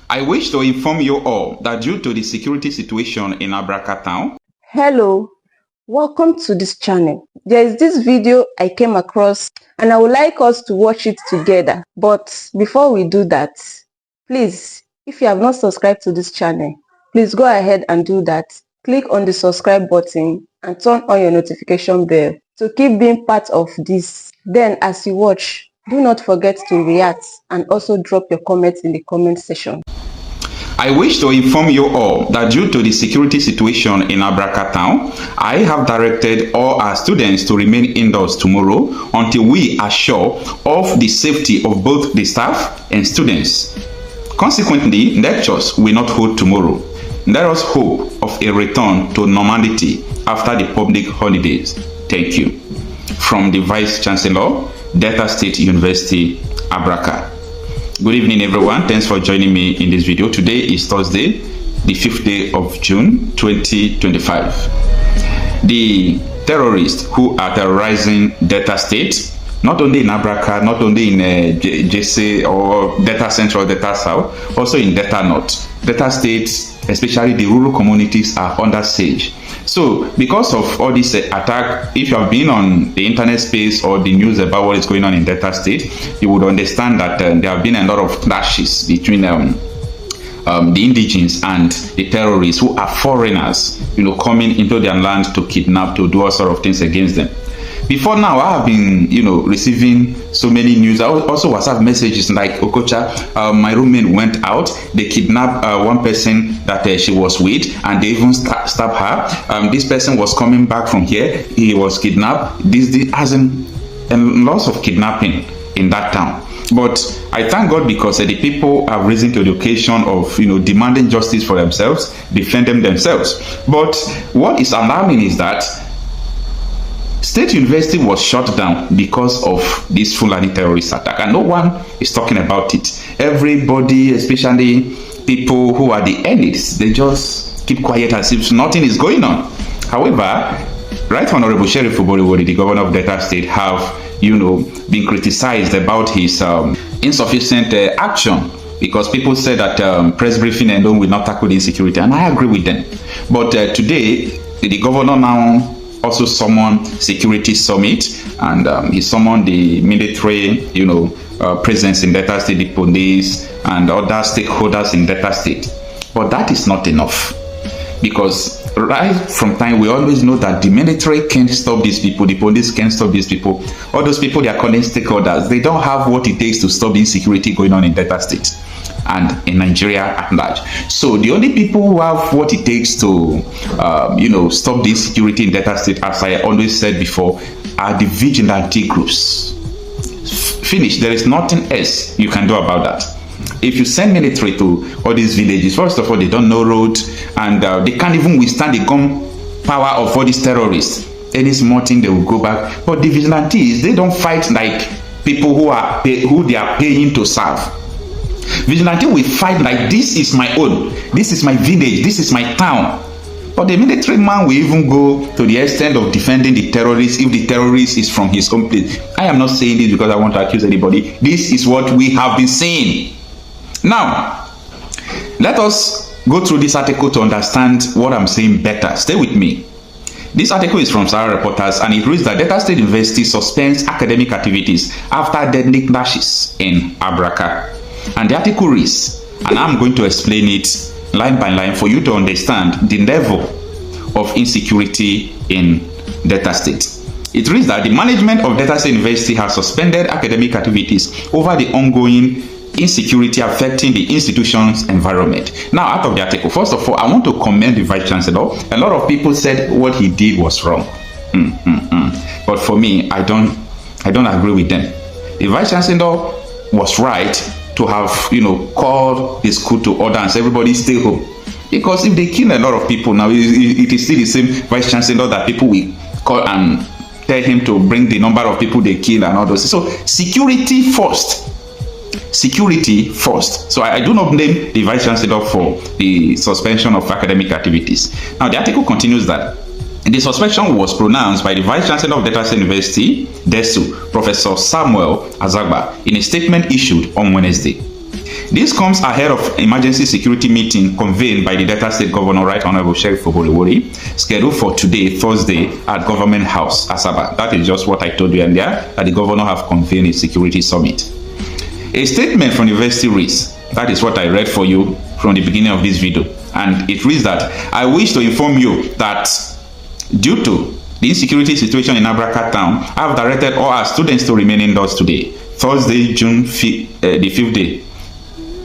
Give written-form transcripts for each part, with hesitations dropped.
I wish to inform you all that due to the security situation in Abraka town. Hello, welcome to this channel. There is this video I came across and I would like us to watch it together. But before we do that, please, if you have not subscribed to this channel, please go ahead and do that. Click on the subscribe button and turn on your notification bell to keep being part of this. Then as you watch, do not forget to react and also drop your comments in the comment section. I wish to inform you all that due to the security situation in Abraka town, I have directed all our students to remain indoors tomorrow until we are sure of the safety of both the staff and students. Consequently, lectures will not hold tomorrow. Let us hope of a return to normality after the public holidays. Thank you. From the Vice Chancellor, Delta State University, Abraka. Good evening, everyone. Thanks for joining me in this video. Today is Thursday, the 5th day of June 2025. The terrorists who are terrorizing Delta State, not only in Abraka, not only in JC or Delta Central, Delta South, also in Delta North. Delta State, especially the rural communities, are under siege. So, because of all this attack, if you have been on the internet space or the news about what is going on in Delta State, you would understand that there have been a lot of clashes between the indigenes and the terrorists who are foreigners, coming into their land to kidnap, to do all sort of things against them. Before now, I have been, receiving so many news. I also WhatsApp messages like, Okocha, my roommate went out. They kidnapped one person that she was with, and they even stabbed her. This person was coming back from here. He was kidnapped. This hasn't, and lots of kidnapping in that town. But I thank God because the people have risen to the occasion of, demanding justice for themselves, defending themselves. But what is alarming is that State University was shut down because of this Fulani terrorist attack, and no one is talking about it. Everybody, especially people who are the elites, they just keep quiet as if nothing is going on. However, Right Honorable Sheriff Uboriwori, the governor of Delta State, have been criticized about his insufficient action, because people say that press briefing alone will not tackle the insecurity, and I agree with them. But today, the governor now also summoned security summit, and he summoned the military, presence in Delta State, the police, and other stakeholders in Delta State. But that is not enough, because right from time we always know that the military can't stop these people, the police can't stop these people. All those people they are calling stakeholders, they don't have what it takes to stop the insecurity going on in Delta State and in Nigeria at large. So the only people who have what it takes to stop the insecurity in Delta State, as I always said before, are the vigilante groups. Finish. There is nothing else you can do about that. If you send military to all these villages, first of all, they don't know road, and they can't even withstand the gun power of all these terrorists. Any small thing, they will go back. But the vigilantes, they don't fight like people who they are paying to serve. Vigilante will fight like, this is my own, this is my village, this is my town. But the military man will even go to the extent of defending the terrorist if the terrorist is from his own place. I am not saying this because I want to accuse anybody. This is what we have been saying. Now, let us go through this article to understand what I'm saying better. Stay with me. This article is from Sahara Reporters, and it reads that Delta State University suspends academic activities after deadly clashes in Abraka. And the article reads, and I'm going to explain it line by line for you to understand the level of insecurity in Delta State. It reads that the management of Delta State University has suspended academic activities over the ongoing insecurity affecting the institution's environment. Now, out of the article, first of all, I want to commend the Vice Chancellor. A lot of people said what he did was wrong. But for me, I don't agree with them. The Vice Chancellor was right to have, called the school to order and say everybody stay home. Because if they kill a lot of people now, it is still the same Vice Chancellor that people will call and tell him to bring the number of people they kill and all those. So security first. Security first. So I do not blame the Vice Chancellor for the suspension of academic activities. Now the article continues that the suspension was pronounced by the Vice Chancellor of Delta State University, DESU, Professor Samuel Azagba, in a statement issued on Wednesday. This comes ahead of emergency security meeting convened by the Delta State Governor, Right Honorable Sheriff Oboriwori, scheduled for today, Thursday, at Government House, Asaba. That is just what I told you earlier, that the governor have convened a security summit. A statement from the university reads, that is what I read for you from the beginning of this video, and it reads that, I wish to inform you that due to the insecurity situation in Abraka town, I have directed all our students to remain indoors today, Thursday, June the 5th day,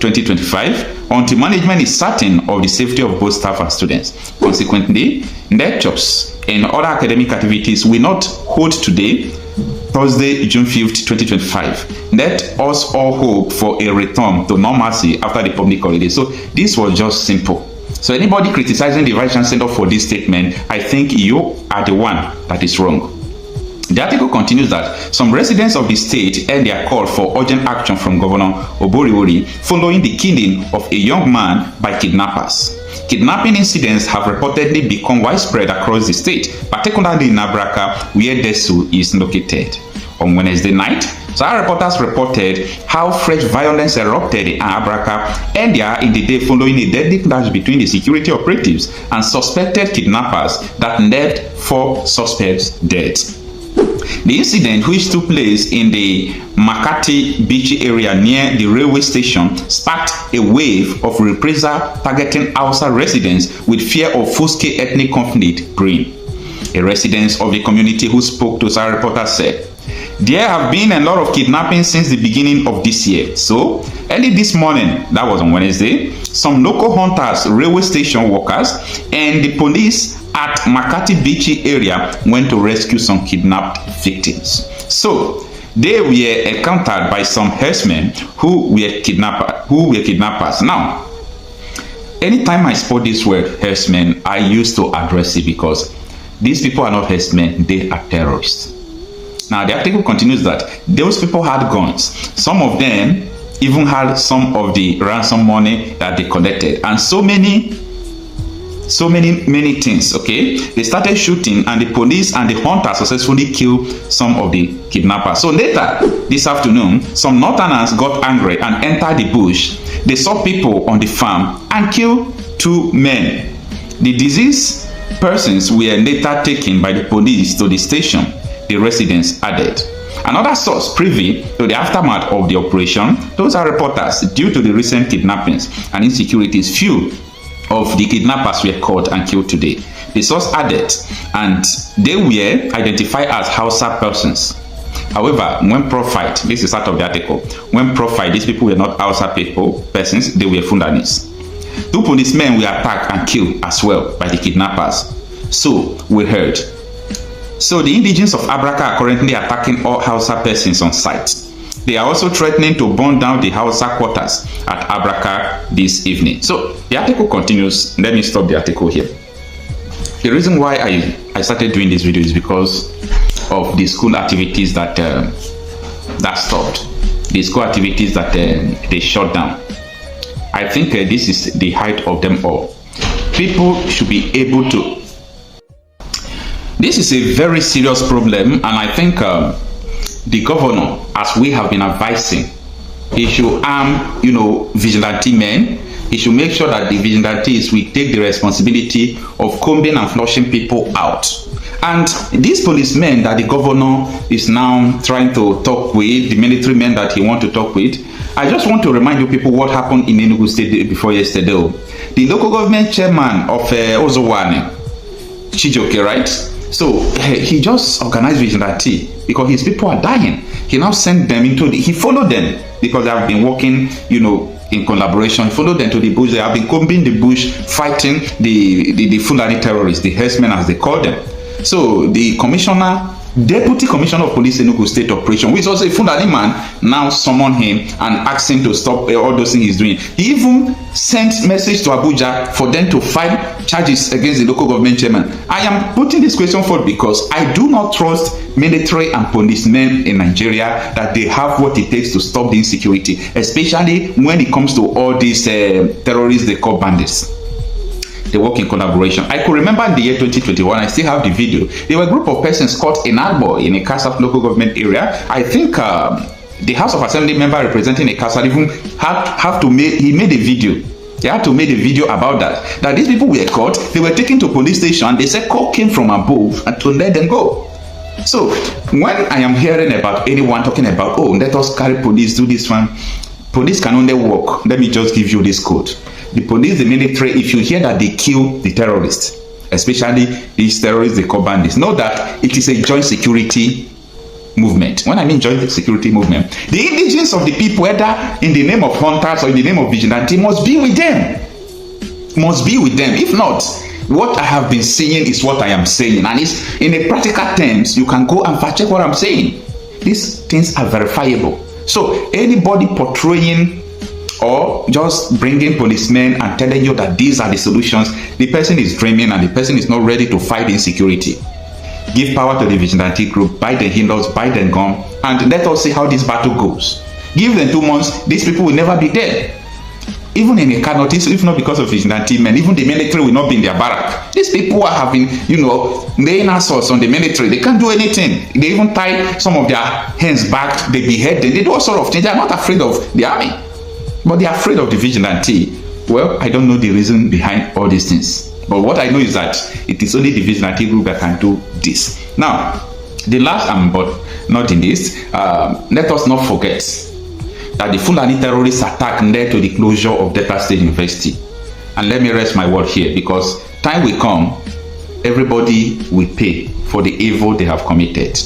2025, until management is certain of the safety of both staff and students. Consequently, lectures and other academic activities will not hold today, Thursday, June 5th, 2025. Let us all hope for a return to normalcy after the public holiday. So this was just simple. So anybody criticizing the Vice Chancellor for this statement, I think you are the one that is wrong. The article continues that some residents of the state heard their call for urgent action from Governor Oboriwori following the killing of a young man by kidnappers. Kidnapping incidents have reportedly become widespread across the state, particularly in Abraka, where Desu is located. On Wednesday night, some reporters reported how fresh violence erupted in Abraka earlier in the day following a deadly clash between the security operatives and suspected kidnappers that left 4 suspects dead. The incident, which took place in the Makati Beach area near the railway station, sparked a wave of reprisal targeting Hausa residents with fear of full-scale ethnic conflict brewing. A resident of the community who spoke to some reporters said, there have been a lot of kidnapping since the beginning of this year. So, early this morning, that was on Wednesday, some local hunters, railway station workers, and the police at Makati Beach area went to rescue some kidnapped victims. So, they were encountered by some herdsmen who were kidnappers. Now, anytime I spot this word herdsmen, I used to address it because these people are not herdsmen, they are terrorists. Now, the article continues that those people had guns. Some of them even had some of the ransom money that they collected. And so many things, okay? They started shooting and the police and the hunters successfully killed some of the kidnappers. So later, this afternoon, some northerners got angry and entered the bush. They saw people on the farm and killed 2 men. The deceased persons were later taken by the police to the station, the residents added. Another source privy to the aftermath of the operation, those are reporters, due to the recent kidnappings and insecurities, few of the kidnappers were caught and killed today. The source added, and they were identified as Hausa persons. However, when profiled, this is out of the article, when profiled, these people were not Hausa persons, they were Fulanis. 2 policemen were attacked and killed as well by the kidnappers. So, we heard. So the indigents of Abraka are currently attacking all Hausa persons on site. They are also threatening to burn down the Hausa quarters at Abraka this evening. So the article continues. Let me stop the article here. The reason why I started doing this video is because of the school activities that stopped. The school activities that they shut down. I think this is the height of them all. People should be able to. This is a very serious problem, and I think the governor, as we have been advising, he should arm, vigilante men. He should make sure that the vigilantes will take the responsibility of combing and flushing people out. And these policemen that the governor is now trying to talk with, the military men that he wants to talk with, I just want to remind you people what happened in Enugu State before yesterday. The local government chairman of Ozowane, Chijoke, right? So he just organized vigilante because his people are dying. He now sent them he followed them because they have been working, in collaboration. He followed them to the bush. They have been combing the bush, fighting the Fulani terrorists, the herdsmen as they call them. So the Deputy Commissioner of Police Enugu State Operation, which is also a Fulani man, now summoned him and asked him to stop all those things he's doing. He even sent message to Abuja for them to file charges against the local government chairman. I am putting this question forward because I do not trust military and policemen in Nigeria that they have what it takes to stop the insecurity, especially when it comes to all these terrorists they call bandits. They work in collaboration. I could remember in the year 2021, I still have the video. There were a group of persons caught in Agbo in a Kasaf local government area. I think The House of Assembly member representing a council even have to make, he made a video. They had to make a video about that. That these people were caught, they were taken to police station, and they said call came from above and to let them go. So when I am hearing about anyone talking about, oh, let us carry police, do this one, police can only work. Let me just give you this code. The police, the military, if you hear that they kill the terrorists, especially these terrorists, they call bandits, know that it is a joint security movement. When I mean joint security movement, the indigence of the people, whether in the name of hunters or in the name of vigilante, must be with them. Must be with them. If not, what I have been saying is what I am saying, and it's in a practical terms. You can go and fact check what I'm saying. These things are verifiable. So anybody portraying or just bringing policemen and telling you that these are the solutions, the person is dreaming and the person is not ready to fight insecurity. Give power to the vigilante group, buy the handles, buy the gun, and let us see how this battle goes. Give them 2 months, these people will never be there. Even in a cannot, if not because of vigilante men, even the military will not be in their barrack. These people are having, laying assaults on the military. They can't do anything. They even tie some of their hands back, they behead them, they do all sort of things. They are not afraid of the army, but they are afraid of the vigilante. Well, I don't know the reason behind all these things. But what I know is that it is only the vigilante group that can do this. Now, the last but not the least, let us not forget that the Fulani terrorist attack led to the closure of Delta State University. And let me rest my word here, because time will come, everybody will pay for the evil they have committed.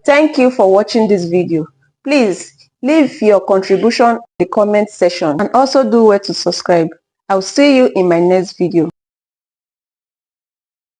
Thank you for watching this video. Please leave your contribution in the comment section and also do well to subscribe. I'll see you in my next video.